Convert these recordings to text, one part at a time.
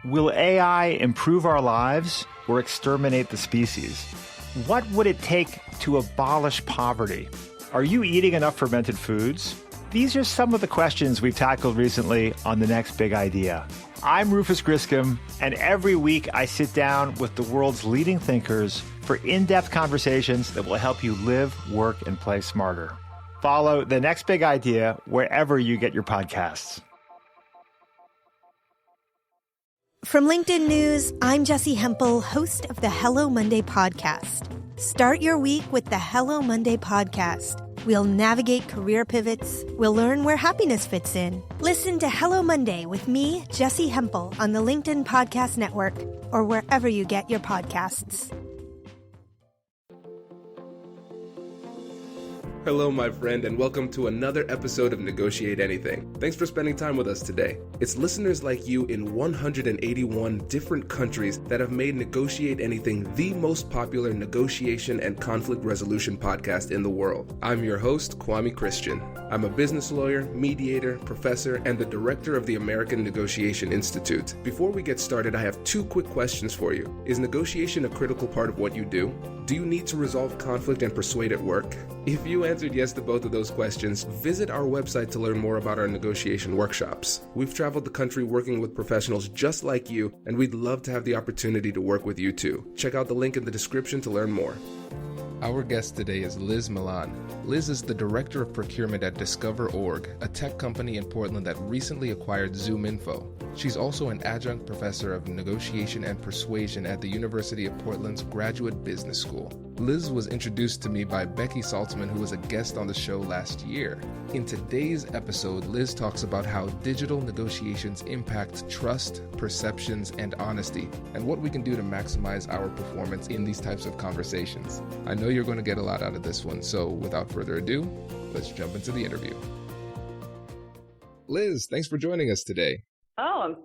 Will AI improve our lives or exterminate the species? What would it take to abolish poverty? Are you eating enough fermented foods? These are some of the questions we've tackled recently on The Next Big Idea. I'm Rufus Griscom, and every week I sit down with the world's leading thinkers for in-depth conversations that will help you live, work, and play smarter. Follow The Next Big Idea wherever you get your podcasts. From LinkedIn News, I'm Jessie Hempel, host of the Hello Monday podcast. Start your week with the Hello Monday podcast. We'll navigate career pivots. We'll learn where happiness fits in. Listen to Hello Monday with me, Jessie Hempel, on the LinkedIn Podcast Network or wherever you get your podcasts. Hello, my friend, and welcome to another episode of Negotiate Anything. Thanks for spending time with us today. It's listeners like you in 181 different countries that have made Negotiate Anything the most popular negotiation and conflict resolution podcast in the world. I'm your host, Kwame Christian. I'm a business lawyer, mediator, professor, and the director of the American Negotiation Institute. Before we get started, I have two quick questions for you. Is negotiation a critical part of what you do? Do you need to resolve conflict and persuade at work? If you answered yes to both of those questions, visit our website to learn more about our negotiation workshops. We've traveled the country working with professionals just like you, and we'd love to have the opportunity to work with you too. Check out the link in the description to learn more. Our guest today is Liz Milan. Liz is the Director of Procurement at DiscoverOrg, a tech company in Portland that recently acquired ZoomInfo. She's also an adjunct professor of negotiation and persuasion at the University of Portland's Graduate Business School. Liz was introduced to me by Becky Saltzman, who was a guest on the show last year. In today's episode, Liz talks about how digital negotiations impact trust, perceptions, and honesty, and what we can do to maximize our performance in these types of conversations. I know you're going to get a lot out of this one, so without further ado, let's jump into the interview. Liz, thanks for joining us today. Oh, I'm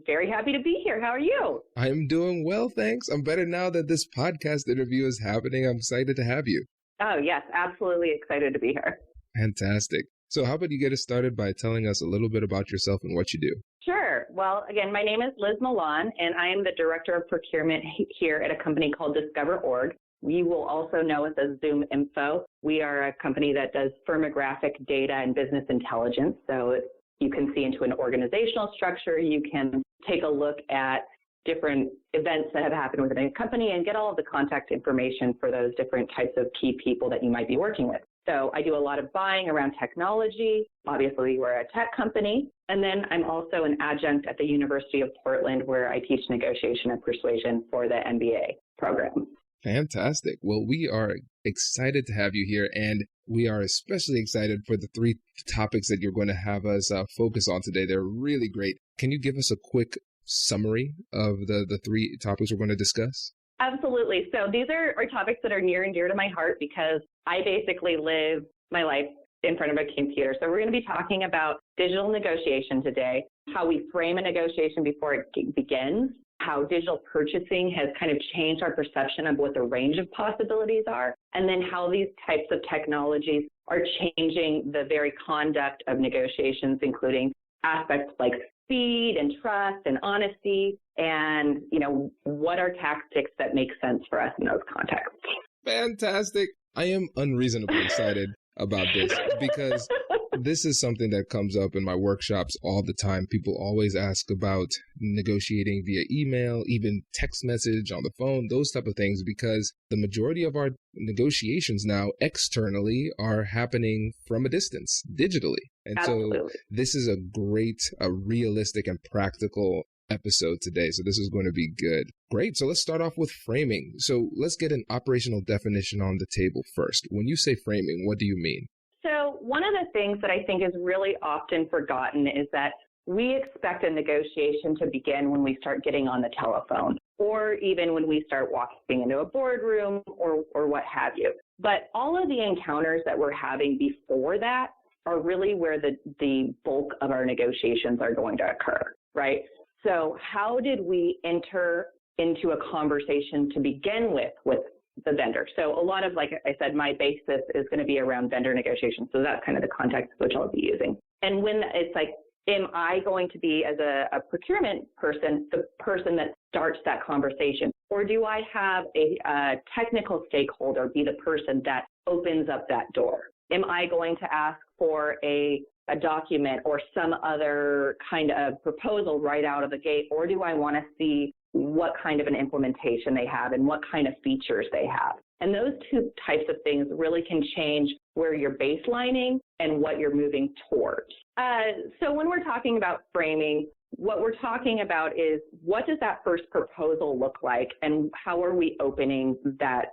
very happy to be here. How are you? I'm doing well, thanks. I'm better now that this podcast interview is happening. I'm excited to have you. Oh, yes, absolutely excited to be here. Fantastic. So how about you get us started by telling us a little bit about yourself and what you do? Sure. Well, again, my name is Liz Milan, and I am the Director of Procurement here at a company called DiscoverOrg. We will also know us as ZoomInfo. We are a company that does firmographic data and business intelligence. So you can see into an organizational structure. You can take a look at different events that have happened within a company and get all of the contact information for those different types of key people that you might be working with. So I do a lot of buying around technology. Obviously, we're a tech company. And then I'm also an adjunct at the University of Portland, where I teach negotiation and persuasion for the MBA program. Fantastic. Well, we are excited to have you here, and we are especially excited for the three topics that you're going to have us focus on today. They're really great. Can you give us a quick summary of the three topics we're going to discuss? Absolutely. So these are topics that are near and dear to my heart because I basically live my life in front of a computer. So we're going to be talking about digital negotiation today, how we frame a negotiation before it begins, how digital purchasing has kind of changed our perception of what the range of possibilities are, and then how these types of technologies are changing the very conduct of negotiations, including aspects like speed and trust and honesty, and, what are tactics that make sense for us in those contexts. Fantastic. I am unreasonably excited about this because this is something that comes up in my workshops all the time. People always ask about negotiating via email, even text message on the phone, those type of things, because the majority of our negotiations now externally are happening from a distance, digitally. And Absolutely. So this is a great, realistic and practical episode today. So this is going to be good. Great. So let's start off with framing. So let's get an operational definition on the table first. When you say framing, what do you mean? So one of the things that I think is really often forgotten is that we expect a negotiation to begin when we start getting on the telephone, or even when we start walking into a boardroom or what have you. But all of the encounters that we're having before that are really where the bulk of our negotiations are going to occur, right? So how did we enter into a conversation to begin with the vendor? So a lot of, like I said, my basis is going to be around vendor negotiations. So that's kind of the context which I'll be using. And when it's like am I going to be, as a procurement person, the person that starts that conversation? Or do I have a technical stakeholder be the person that opens up that door? Am I going to ask for a document or some other kind of proposal right out of the gate? Or do I want to see what kind of an implementation they have and what kind of features they have? And those two types of things really can change where you're baselining and what you're moving towards. So when we're talking about framing, what we're talking about is, what does that first proposal look like, and how are we opening that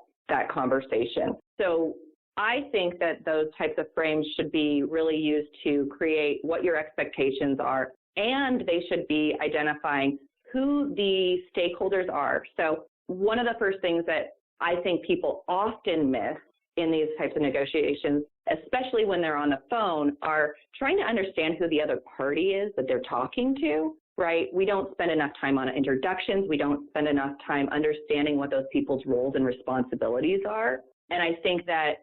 conversation? So I think that those types of frames should be really used to create what your expectations are, and they should be identifying who the stakeholders are. So one of the first things that I think people often miss in these types of negotiations, especially when they're on the phone, are trying to understand who the other party is that they're talking to, right? We don't spend enough time on introductions. We don't spend enough time understanding what those people's roles and responsibilities are. And I think that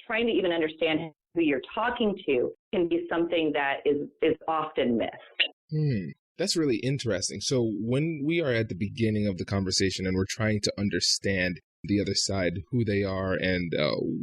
trying to even understand who you're talking to can be something that is often missed. That's really interesting. So when we are at the beginning of the conversation and we're trying to understand the other side, who they are and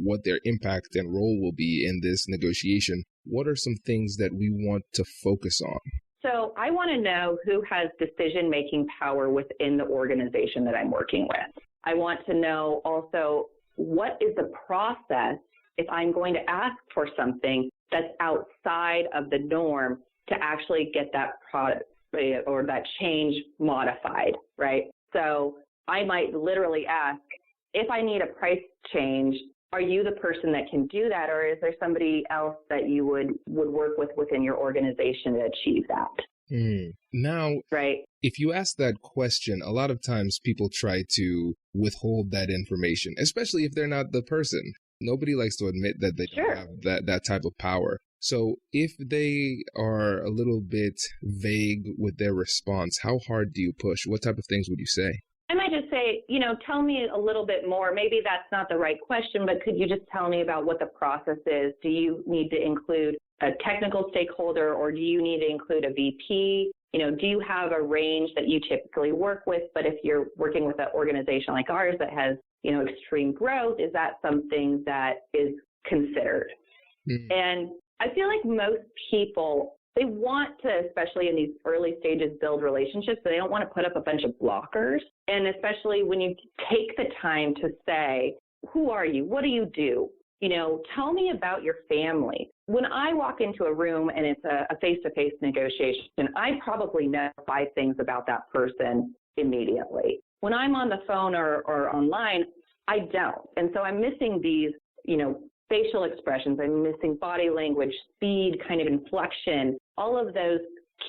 what their impact and role will be in this negotiation, what are some things that we want to focus on? So I want to know who has decision-making power within the organization that I'm working with. I want to know also, what is the process if I'm going to ask for something that's outside of the norm to actually get that product or that change modified, right? So I might literally ask, if I need a price change, are you the person that can do that, or is there somebody else that you would work with within your organization to achieve that? Now, right. If you ask that question, a lot of times people try to withhold that information, especially if they're not the person. Nobody likes to admit that they don't have that type of power. So if they are a little bit vague with their response, how hard do you push? What type of things would you say? I might just say, tell me a little bit more. Maybe that's not the right question, but could you just tell me about what the process is? Do you need to include a technical stakeholder, or do you need to include a VP? Do you have a range that you typically work with? But if you're working with an organization like ours that has, extreme growth, is that something that is considered? And I feel like most people, they want to, especially in these early stages, build relationships, but they don't want to put up a bunch of blockers. And especially when you take the time to say, who are you? What do you do? Tell me about your family. When I walk into a room and it's a face-to-face negotiation, I probably know 5 things about that person immediately. When I'm on the phone or online, I don't. And so I'm missing these, facial expressions. I'm missing body language, speed, kind of inflection, all of those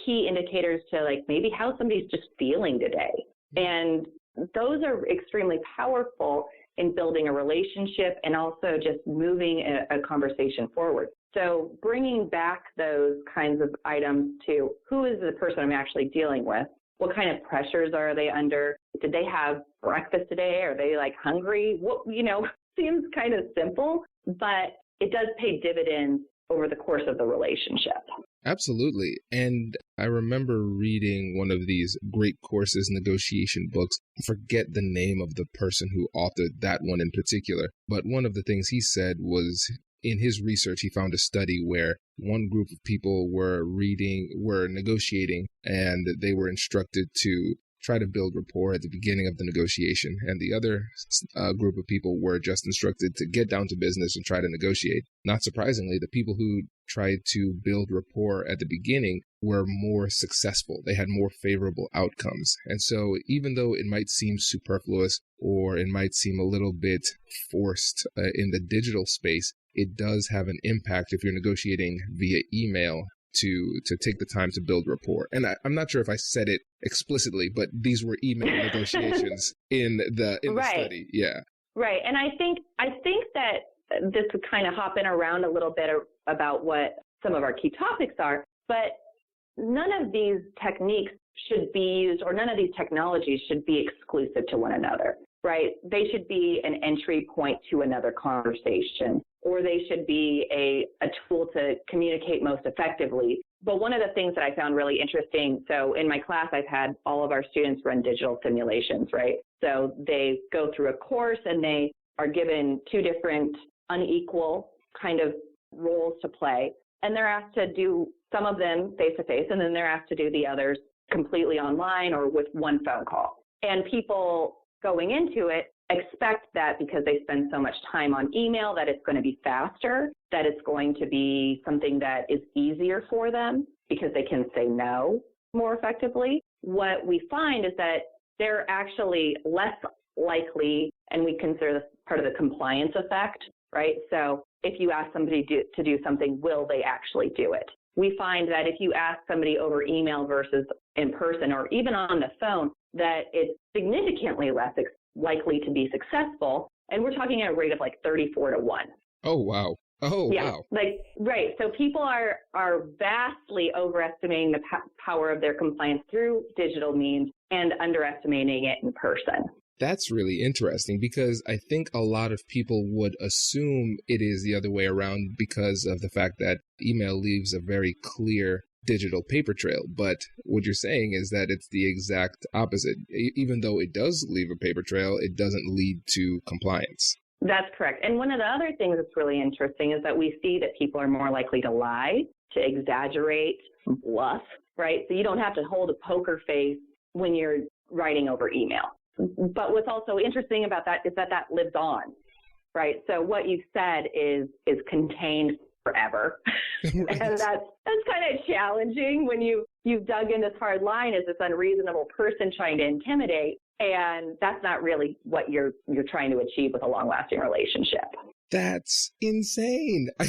key indicators to maybe how somebody's just feeling today. And those are extremely powerful in building a relationship and also just moving a conversation forward. So bringing back those kinds of items to who is the person I'm actually dealing with? What kind of pressures are they under? Did they have breakfast today? Are they hungry? What, seems kind of simple, but it does pay dividends over the course of the relationship. Absolutely. And I remember reading one of these great courses, negotiation books. I forget the name of the person who authored that one in particular, but one of the things he said was, in his research, he found a study where one group of people were negotiating, and they were instructed to try to build rapport at the beginning of the negotiation. And the other group of people were just instructed to get down to business and try to negotiate. Not surprisingly, the people who tried to build rapport at the beginning were more successful. They had more favorable outcomes. And so even though it might seem superfluous or it might seem a little bit forced in the digital space, it does have an impact if you're negotiating via email to take the time to build rapport. And I'm not sure if I said it explicitly, but these were email negotiations in the study. Yeah. Right. And I think that this would kind of hop in around a little bit about what some of our key topics are, but none of these techniques should be used, or none of these technologies should be exclusive to one another, right? They should be an entry point to another conversation, or they should be a tool to communicate most effectively. But one of the things that I found really interesting, so in my class, I've had all of our students run digital simulations, right? So they go through a course and they are given two different unequal kind of roles to play. And they're asked to do some of them face-to-face, and then they're asked to do the others completely online or with one phone call. And people going into it expect that because they spend so much time on email that it's going to be faster, that it's going to be something that is easier for them because they can say no more effectively. What we find is that they're actually less likely, and we consider this part of the compliance effect, right? So if you ask somebody to do something, will they actually do it? We find that if you ask somebody over email versus in person or even on the phone, that it's significantly less likely to be successful. And we're talking at a rate of like 34-1. Oh, wow. Oh, yeah, wow. Right. So people are vastly overestimating the power of their compliance through digital means and underestimating it in person. That's really interesting because I think a lot of people would assume it is the other way around because of the fact that email leaves a very clear digital paper trail. But what you're saying is that it's the exact opposite. Even though it does leave a paper trail, it doesn't lead to compliance. That's correct. And one of the other things that's really interesting is that we see that people are more likely to lie, to exaggerate, bluff, right? So you don't have to hold a poker face when you're writing over email. But what's also interesting about that is that lives on, right? So what you've said is contained forever. Right. And that's kind of challenging when you've dug in this hard line as this unreasonable person trying to intimidate. And that's not really what you're trying to achieve with a long-lasting relationship. That's insane. I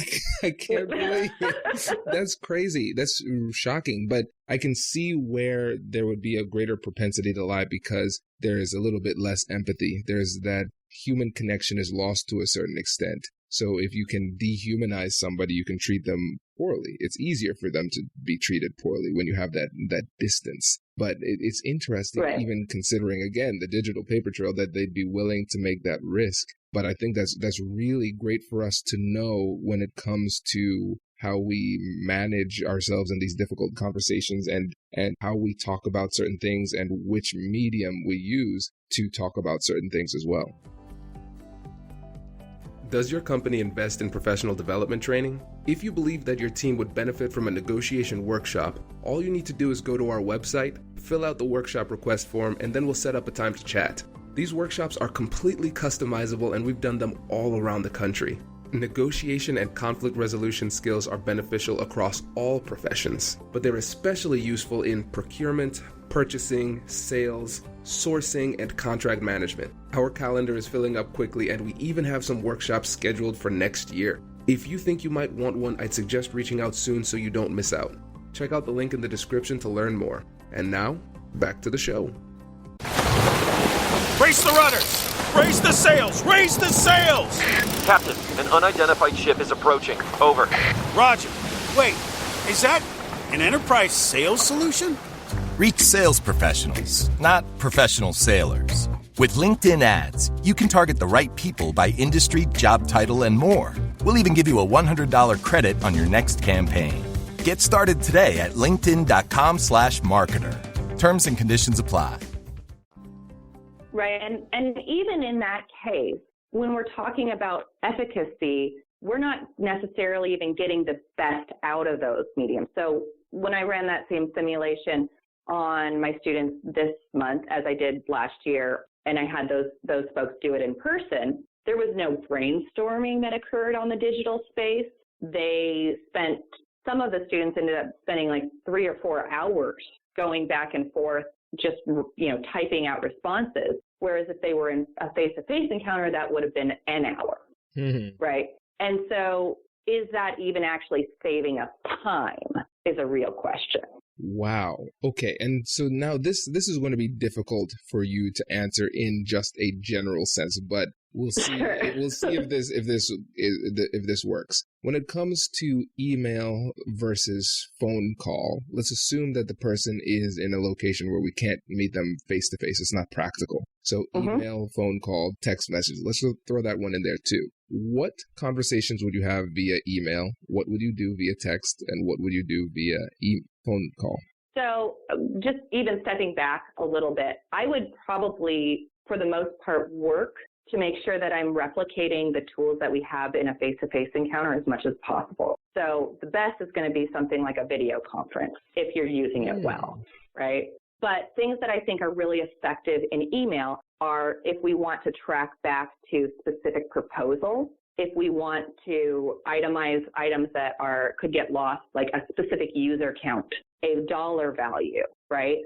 can't believe it. That's crazy. That's shocking. But I can see where there would be a greater propensity to lie because there is a little bit less empathy. There's that human connection is lost to a certain extent. So if you can dehumanize somebody, you can treat them poorly. It's easier for them to be treated poorly when you have that distance. But it's interesting, right, even considering, again, the digital paper trail, that they'd be willing to make that risk. But I think that's really great for us to know when it comes to how we manage ourselves in these difficult conversations and how we talk about certain things and which medium we use to talk about certain things as well. Does your company invest in professional development training? If you believe that your team would benefit from a negotiation workshop, all you need to do is go to our website, fill out the workshop request form, and then we'll set up a time to chat. These workshops are completely customizable, and we've done them all around the country. Negotiation and conflict resolution skills are beneficial across all professions, but they're especially useful in procurement, purchasing, sales, sourcing, and contract management. Our calendar is filling up quickly, and we even have some workshops scheduled for next year. If you think you might want one, I'd suggest reaching out soon so you don't miss out. Check out the link in the description to learn more. And now, back to the show. Brace the rudders! Raise the sails! Raise the sails! Captain, an unidentified ship is approaching. Over. Roger. Wait, is that an enterprise sales solution? Reach sales professionals, not professional sailors. With LinkedIn ads, you can target the right people by industry, job title, and more. We'll even give you a $100 credit on your next campaign. Get started today at linkedin.com/marketer. Terms and conditions apply. Right, and even in that case, when we're talking about efficacy, we're not necessarily even getting the best out of those mediums. So when I ran that same simulation on my students this month, as I did last year, and I had those folks do it in person, there was no brainstorming that occurred on the digital space. Some of the students ended up spending like 3 or 4 hours going back and forth, just, typing out responses. Whereas if they were in a face-to-face encounter, that would have been an hour, right? And so is that even actually saving us time is a real question. Wow. Okay. And so now this is going to be difficult for you to answer in just a general sense, but we'll see. We'll see if this works. When it comes to email versus phone call, let's assume that the person is in a location where we can't meet them face to face. It's not practical. So email, phone call, text message. Let's throw that one in there too. what conversations would you have via email? What would you do via text? And what would you do via phone call? So just even stepping back a little bit, I would probably, for the most part, work to make sure that I'm replicating the tools that we have in a face-to-face encounter as much as possible. So the best is going to be something like a video conference if you're using it well, right? But things that I think are really effective in email are if we want to track back to specific proposals, if we want to itemize items that could get lost, like a specific user count, a dollar value, right?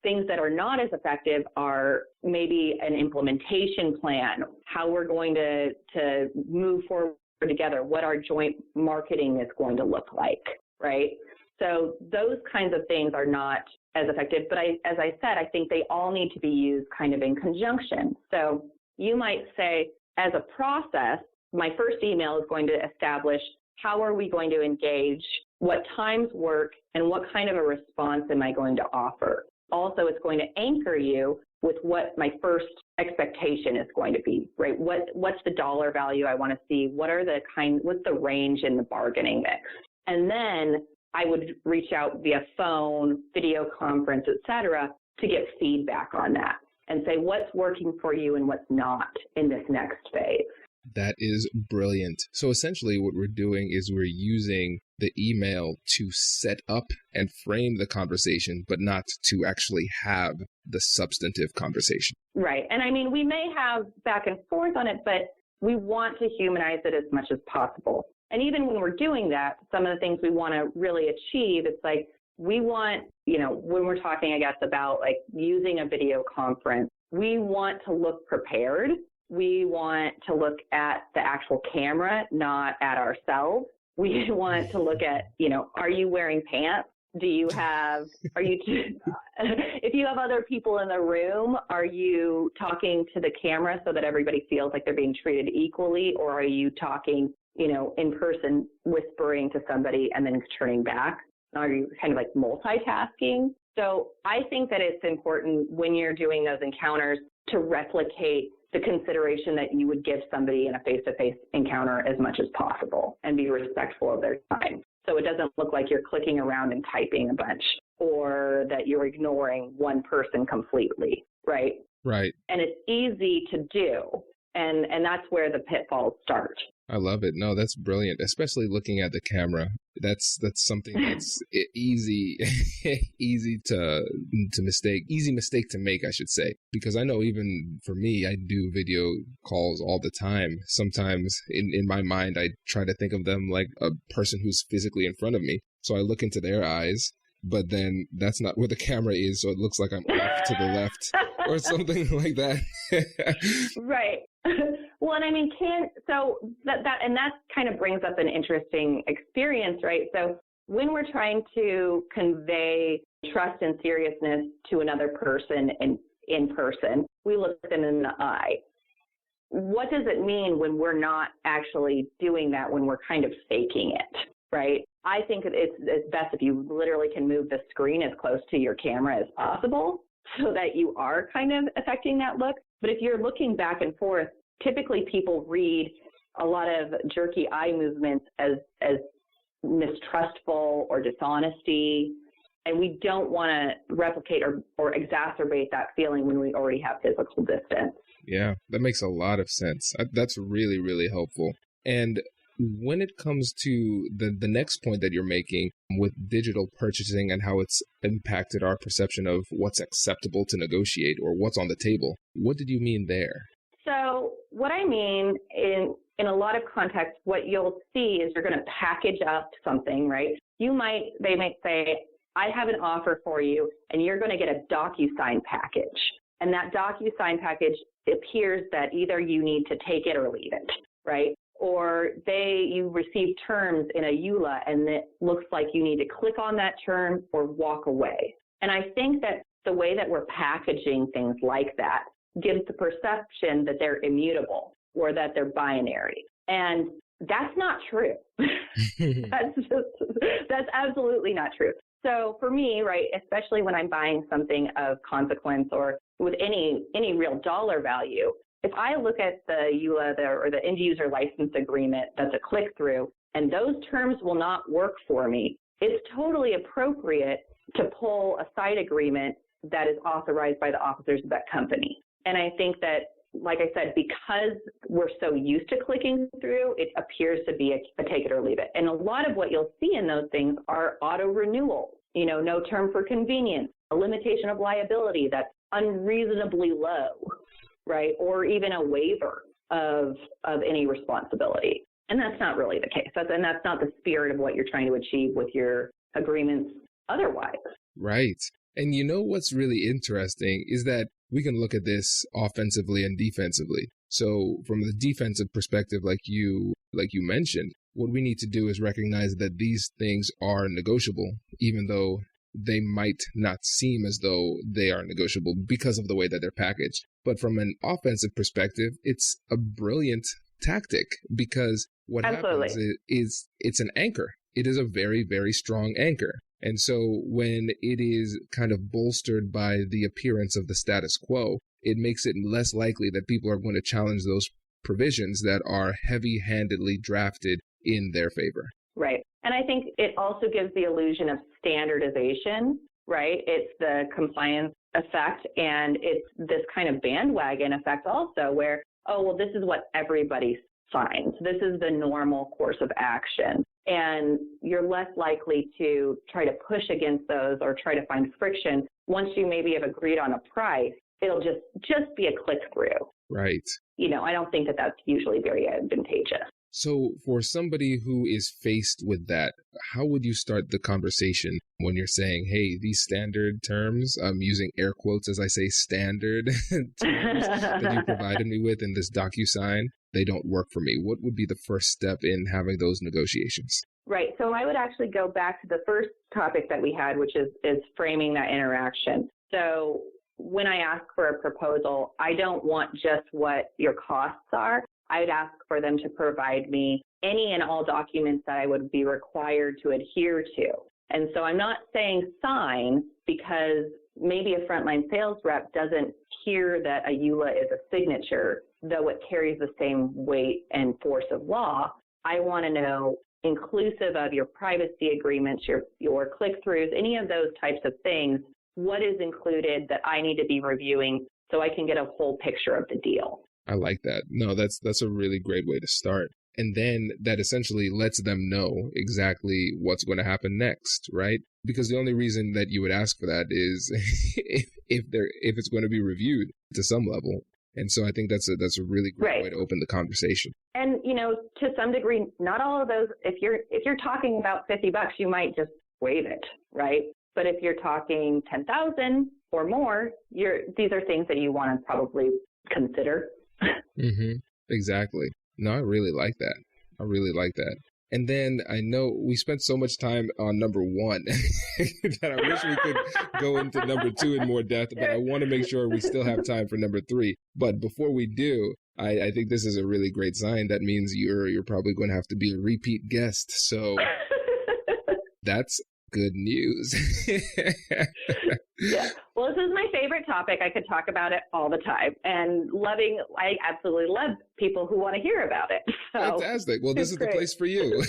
Things that are not as effective are maybe an implementation plan, how we're going to move forward together, what our joint marketing is going to look like, right? So those kinds of things are not as effective, but as I said, I think they all need to be used kind of in conjunction. So you might say, as a process, my first email is going to establish how are we going to engage, what times work, and what kind of a response am I going to offer. Also, it's going to anchor you with what my first expectation is going to be, right? What's the dollar value I want to see? What's the range in the bargaining mix? And then I would reach out via phone, video conference, et cetera, to get feedback on that and say what's working for you and what's not in this next phase. That is brilliant. So essentially what we're doing is we're using the email to set up and frame the conversation, but not to actually have the substantive conversation. Right. And I mean, we may have back and forth on it, but we want to humanize it as much as possible. And even when we're doing that, some of the things we want to really achieve, it's like we want, when we're talking, I guess, about like using a video conference, we want to look prepared. We want to look at the actual camera, not at ourselves. We want to look at, are you wearing pants? If you have other people in the room, are you talking to the camera so that everybody feels like they're being treated equally? Or are you talking, in person, whispering to somebody and then turning back? Are you kind of like multitasking? So I think that it's important when you're doing those encounters to replicate the consideration that you would give somebody in a face-to-face encounter as much as possible and be respectful of their time. So it doesn't look like you're clicking around and typing a bunch or that you're ignoring one person completely, right? Right. And it's easy to do. And that's where the pitfalls start. I love it. No, that's brilliant. Especially looking at the camera. That's something that's easy mistake to make, I should say. Because I know even for me, I do video calls all the time. Sometimes in my mind, I try to think of them like a person who's physically in front of me. So I look into their eyes, but then that's not where the camera is. So it looks like I'm off to the left or something like that. Right. Well, and I mean, that kind of brings up an interesting experience, right? So when we're trying to convey trust and seriousness to another person in person, we look them in the eye. What does it mean when we're not actually doing that, when we're kind of faking it, right? I think it's best if you literally can move the screen as close to your camera as possible so that you are kind of affecting that look. But if you're looking back and forth, typically people read a lot of jerky eye movements as mistrustful or dishonesty, and we don't want to replicate or exacerbate that feeling when we already have physical distance. Yeah, that makes a lot of sense. That's really, really helpful. And when it comes to the next point that you're making with digital purchasing and how it's impacted our perception of what's acceptable to negotiate or what's on the table, what did you mean there? So what I mean in a lot of contexts, what you'll see is you're going to package up something, right? They might say, I have an offer for you, and you're going to get a DocuSign package. And that DocuSign package appears that either you need to take it or leave it, right? Or you receive terms in a EULA, and it looks like you need to click on that term or walk away. And I think that the way that we're packaging things like that gives the perception that they're immutable or that they're binary. And that's not true. That's absolutely not true. So for me, right, especially when I'm buying something of consequence or with any real dollar value, if I look at the EULA or the end user license agreement that's a click-through, and those terms will not work for me, it's totally appropriate to pull a side agreement that is authorized by the officers of that company. And I think that, like I said, because we're so used to clicking through, it appears to be a take it or leave it. And a lot of what you'll see in those things are auto renewals, no term for convenience, a limitation of liability that's unreasonably low, right? Or even a waiver of any responsibility. And that's not really the case. That's not the spirit of what you're trying to achieve with your agreements otherwise. Right. And what's really interesting is that we can look at this offensively and defensively. So from the defensive perspective, like you mentioned, what we need to do is recognize that these things are negotiable, even though they might not seem as though they are negotiable because of the way that they're packaged. But from an offensive perspective, it's a brilliant tactic, because what happens is it's an anchor. It is a very, very strong anchor. And so when it is kind of bolstered by the appearance of the status quo, it makes it less likely that people are going to challenge those provisions that are heavy-handedly drafted in their favor. Right. And I think it also gives the illusion of standardization, right? It's the compliance effect, and it's this kind of bandwagon effect also where, oh, well, this is what everybody signs. This is the normal course of action. And you're less likely to try to push against those or try to find friction. Once you maybe have agreed on a price, it'll just be a click through. Right. I don't think that that's usually very advantageous. So for somebody who is faced with that, how would you start the conversation when you're saying, hey, these standard terms, I'm using air quotes as I say standard terms that you provided me with in this DocuSign, they don't work for me. What would be the first step in having those negotiations? Right. So I would actually go back to the first topic that we had, which is framing that interaction. So when I ask for a proposal, I don't want just what your costs are. I would ask for them to provide me any and all documents that I would be required to adhere to. And so I'm not saying sign, because maybe a frontline sales rep doesn't hear that a EULA is a signature, though it carries the same weight and force of law. I want to know, inclusive of your privacy agreements, your click-throughs, any of those types of things, what is included that I need to be reviewing so I can get a whole picture of the deal. I like that. No, that's a really great way to start. And then that essentially lets them know exactly what's going to happen next, right? Because the only reason that you would ask for that is if it's going to be reviewed to some level. And so I think that's a really great way to open the conversation. And to some degree, not all of those. If you're talking about $50, you might just waive it, right? But if you're talking 10,000 or more, these are things that you want to probably consider. Mm-hmm. Exactly. No, I really like that. And then I know we spent so much time on number one that I wish we could go into number two in more depth, but I want to make sure we still have time for number three. But before we do, I think this is a really great sign. That means you're probably going to have to be a repeat guest. So that's good news. Yeah. Well, this is my favorite topic. I could talk about it all the time, and I absolutely love people who want to hear about it. So, fantastic. Well, this is great. The place for you.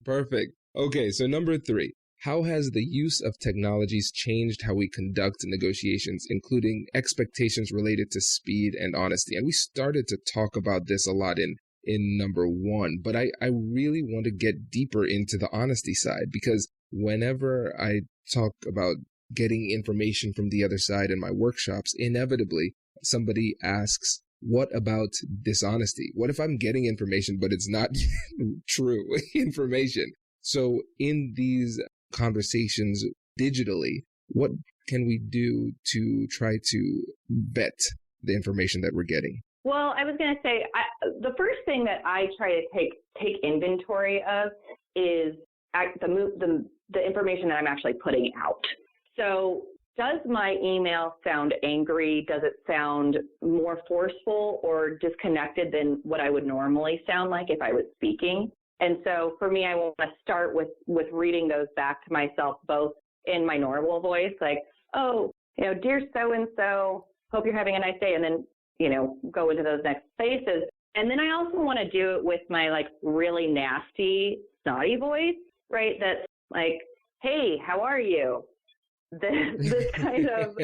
Perfect. Okay. So number three, how has the use of technologies changed how we conduct negotiations, including expectations related to speed and honesty? And we started to talk about this a lot in number one, but I really want to get deeper into the honesty side, because whenever I talk about getting information from the other side in my workshops, inevitably somebody asks, what about dishonesty? What if I'm getting information, but it's not true information? So in these conversations digitally, what can we do to try to vet the information that we're getting? Well, I was going to say, the first thing that I try to take inventory of is the information that I'm actually putting out. So does my email sound angry? Does it sound more forceful or disconnected than what I would normally sound like if I was speaking? And so for me, I want to start with reading those back to myself, both in my normal voice, like, oh, dear so-and-so, hope you're having a nice day. And then, go into those next spaces. And then I also want to do it with my like really nasty, snotty voice, right? That's like, hey, how are you? This kind of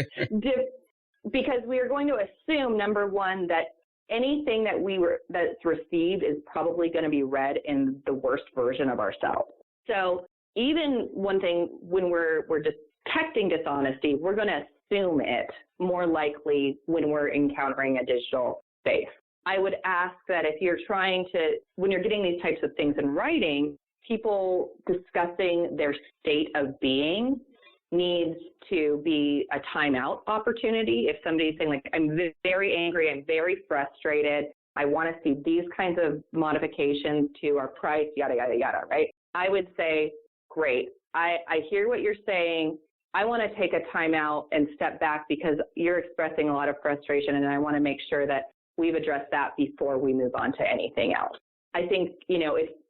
because we are going to assume, number one, that anything that's received is probably going to be read in the worst version of ourselves. So even one thing, when we're detecting dishonesty, we're going to assume it more likely when we're encountering a digital space. I would ask that if you're when you're getting these types of things in writing, people discussing their state of being needs to be a timeout opportunity. If somebody's saying, like, I'm very angry, I'm very frustrated, I want to see these kinds of modifications to our price, yada, yada, yada, right? I would say, great, I hear what you're saying. I want to take a timeout and step back because you're expressing a lot of frustration, and I want to make sure that we've addressed that before we move on to anything else. I think,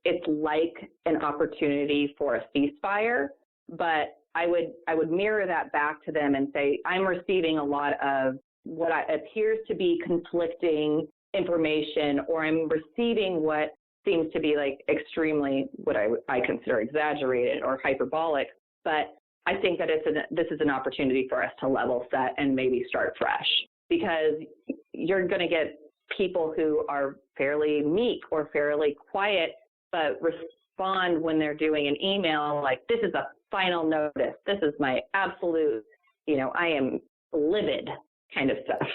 it's like an opportunity for a ceasefire, but I would mirror that back to them and say, I'm receiving a lot of what appears to be conflicting information, or I'm receiving what seems to be like extremely what I consider exaggerated or hyperbolic. But I think that this is an opportunity for us to level set and maybe start fresh, because you're going to get people who are fairly meek or fairly quiet, but respond when they're doing an email like, this is a final notice. This is my absolute, I am livid kind of stuff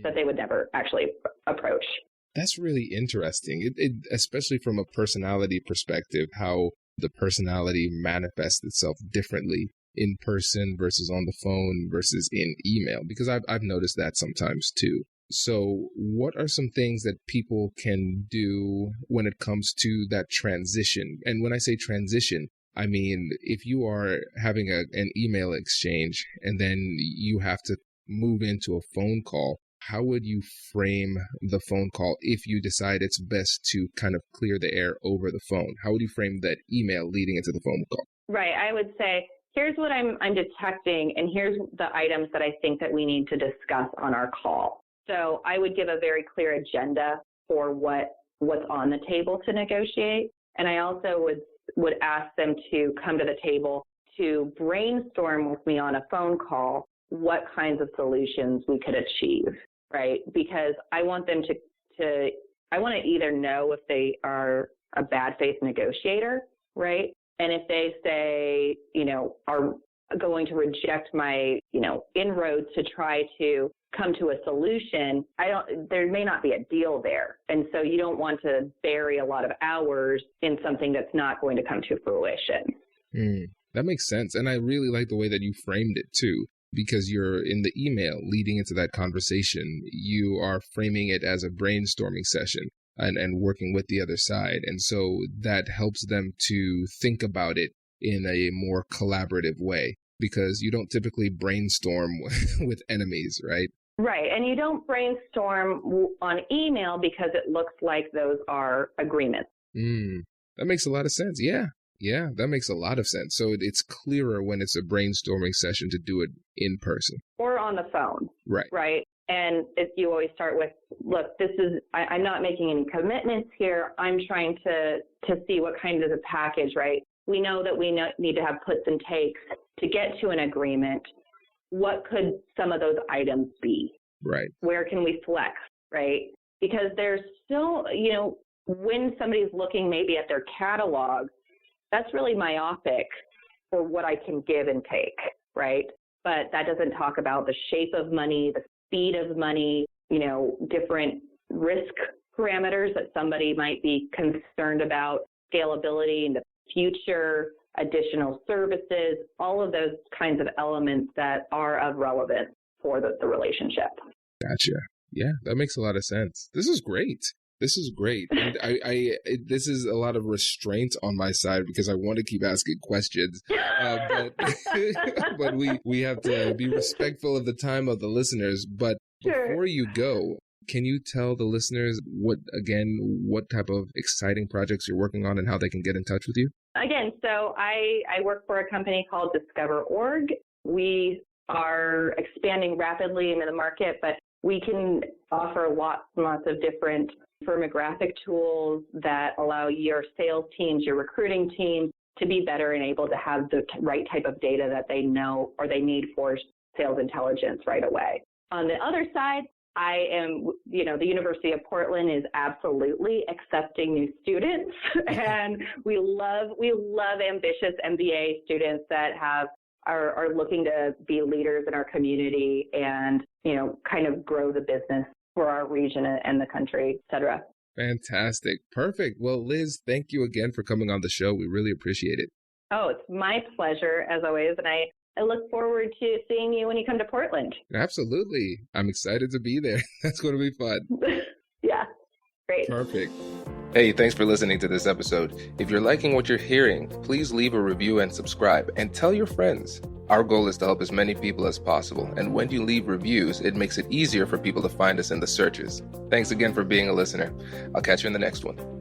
that they would never actually approach. That's really interesting, it especially from a personality perspective, how the personality manifests itself differently in person versus on the phone versus in email, because I've noticed that sometimes too. So what are some things that people can do when it comes to that transition? And when I say transition, I mean, if you are having an email exchange and then you have to move into a phone call, how would you frame the phone call if you decide it's best to kind of clear the air over the phone? How would you frame that email leading into the phone call? Right. I would say, here's what I'm detecting, and here's the items that I think that we need to discuss on our call. So I would give a very clear agenda for what's on the table to negotiate. And I also would ask them to come to the table to brainstorm with me on a phone call what kinds of solutions we could achieve, right? Because I want them I want to either know if they are a bad faith negotiator, right? And if they say, are going to reject my, inroads to try to come to a solution, there may not be a deal there. And so you don't want to bury a lot of hours in something that's not going to come to fruition. That makes sense. And I really like the way that you framed it too, because you're in the email leading into that conversation, you are framing it as a brainstorming session and working with the other side. And so that helps them to think about it in a more collaborative way, because you don't typically brainstorm with enemies, right? Right. And you don't brainstorm on email because it looks like those are agreements. That makes a lot of sense. Yeah, that makes a lot of sense. So it's clearer when it's a brainstorming session to do it in person. Or on the phone. Right. Right. And if you always start with, look, I'm not making any commitments here. I'm trying to see what kind of a package, right? We know that we need to have puts and takes to get to an agreement. What could some of those items be? Right. Where can we flex, right? Because there's still, when somebody's looking maybe at their catalog, that's really myopic for what I can give and take, right? But that doesn't talk about the shape of money, the speed of money, different risk parameters that somebody might be concerned about, scalability in the future, additional services, all of those kinds of elements that are of relevance for the relationship. Gotcha. Yeah, that makes a lot of sense. This is great. And this is a lot of restraint on my side because I want to keep asking questions, but we have to be respectful of the time of the listeners. But Sure. Before you go, can you tell the listeners what type of exciting projects you're working on and how they can get in touch with you? Again, so I work for a company called DiscoverOrg. We are expanding rapidly into the market, but we can offer lots and lots of different firmographic tools that allow your sales teams, your recruiting teams to be better and able to have the right type of data that they know or they need for sales intelligence right away. On the other side, the University of Portland is absolutely accepting new students, and we love ambitious MBA students that are looking to be leaders in our community and, kind of grow the business for our region and the country, et cetera. Fantastic. Perfect. Well, Liz, thank you again for coming on the show. We really appreciate it. Oh, it's my pleasure, as always, and I look forward to seeing you when you come to Portland. Absolutely. I'm excited to be there. That's going to be fun. Yeah, great. Perfect. Hey, thanks for listening to this episode. If you're liking what you're hearing, please leave a review and subscribe, and tell your friends. Our goal is to help as many people as possible, and when you leave reviews, it makes it easier for people to find us in the searches. Thanks again for being a listener. I'll catch you in the next one.